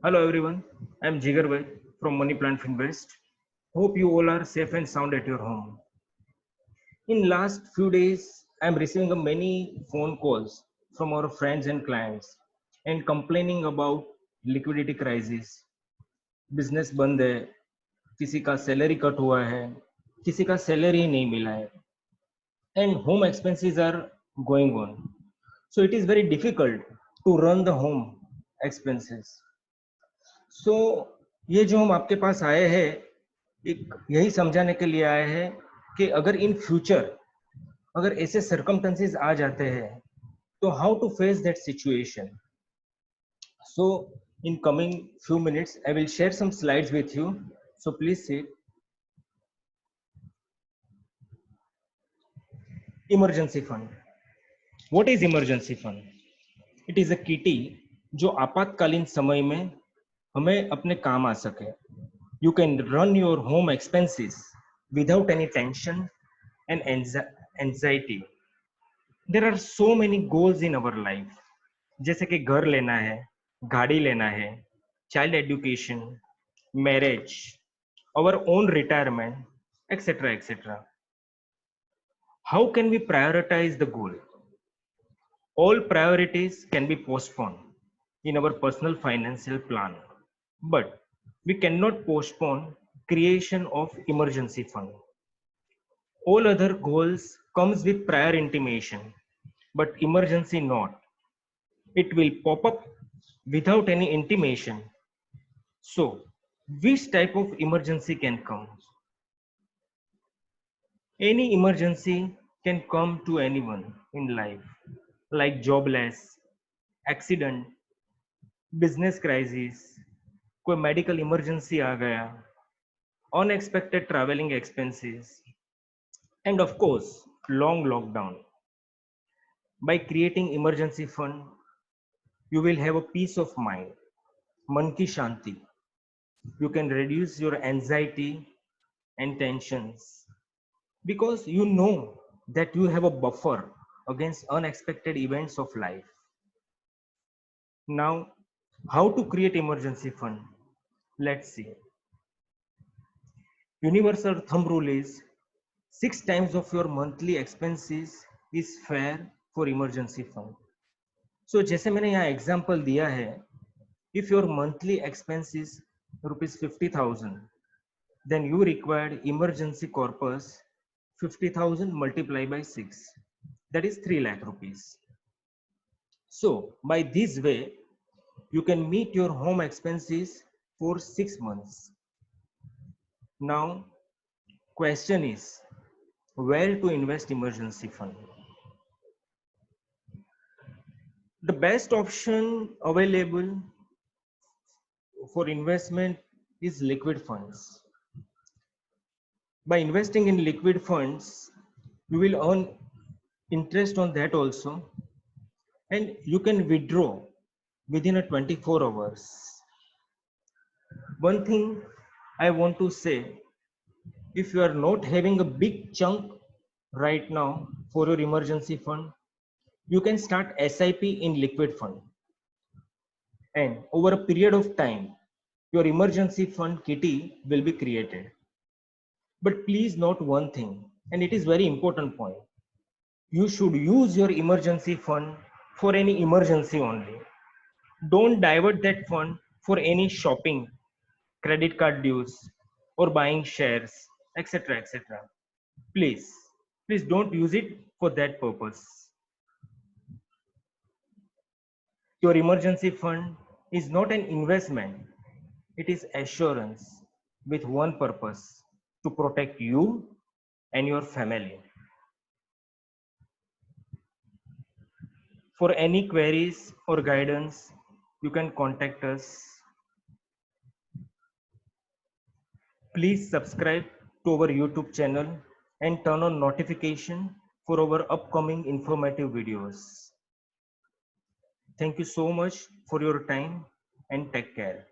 Hello everyone, I am Jigar Bhai from Money Plant Invest. Hope you all are safe and sound at your home. In last few days, I am receiving a many phone calls from our friends and clients and complaining about liquidity crisis. Business बंद है, किसी का salary cut हुआ है, किसी का salary नहीं मिला है, and home expenses are going on. So it is very difficult to run the home expenses. सो ये जो हम आपके पास आए हैं एक यही समझाने के लिए आए हैं कि अगर इन फ्यूचर अगर ऐसे सर्कमस्टेंसेस आ जाते हैं तो how to face that situation. So in coming few minutes I will share some slides with you, so please see. Emergency fund. What is emergency fund? It is a kitty जो आपातकालीन समय में हमें अपने काम आ सके. You can run your home expenses without any tension and anxiety. There are so many goals in our life, जैसे कि घर लेना है, गाड़ी लेना है, child education, marriage, our own retirement, etc. etc. How can we prioritize the goal? All priorities can be postponed in our personal financial plan, but we cannot postpone creation of emergency fund. All other goals comes with prior intimation, but emergency not. It will pop up without any intimation. So, which type of emergency can come? Any emergency can come to anyone in life, like jobless, accident, business crisis, कोई medical emergency आ गया, unexpected traveling expenses, and of course, long lockdown. By creating emergency fund, you will have a peace of mind, मन की शांति. You can reduce your anxiety and tensions because you know that you have a buffer against unexpected events of life. Now, how to create emergency fund? Let's see. Universal thumb rule is 6 times of your monthly expenses is fair for emergency fund. So जैसे मैंने यहाँ example दिया है, if your monthly expense is rupees 50,000, then you required emergency corpus 50,000 multiplied by 6, that is 3 lakh rupees. So by this way you can meet your home expenses for 6 months. Now question is, where to invest emergency fund? The best option available for investment is liquid funds. By investing in liquid funds, you will earn interest on that also, and you can withdraw within a 24 hours. One thing I want to say, if you are not having a big chunk right now for your emergency fund, you can start SIP in liquid fund, and over a period of time your emergency fund kitty will be created. But please note one thing, and it is very important point. You should use your emergency fund for any emergency only. Don't divert that fund for any shopping, credit card dues, or buying shares, etc. etc. Please, please don't use it for that purpose. Your emergency fund is not an investment, it is assurance with one purpose, to protect you and your family. For any queries or guidance, you can contact us. Please subscribe to our YouTube channel and turn on notification for our upcoming informative videos. Thank you so much for your time and take care.